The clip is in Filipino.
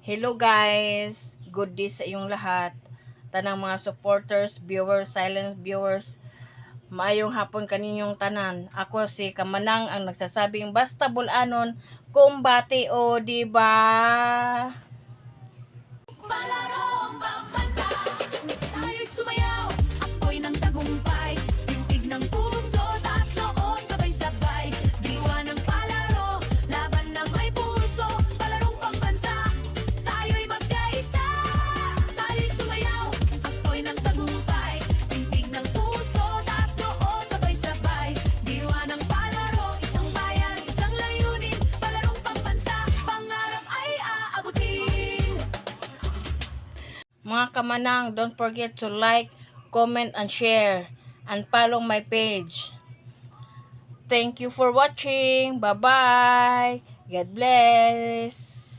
Hello guys! Good day sa inyong lahat. Tanang mga supporters, viewers, silent viewers. Maayong hapon kaninyong tanan. Ako si Kamanang ang nagsasabing basta bulanon, kumbati o diba? Palarong pambansa, tayo'y sumayaw, apoy ng tagumpay, tintig ng puso, taas noo, sabay-sabay, diwa ng palaro, laban na may puso, palarong pambansa, tayo'y magkaisa, tayo'y sumayaw, apoy ng tagumpay, tintig ng puso, taas noo, sabay-sabay, diwa ng palaro, isang bayan, isang layunin, palarong pambansa, pangarap ay aabutin. Mga Kamanang, don't forget to like, comment, and share. And follow my page. Thank you for watching. Bye-bye. God bless.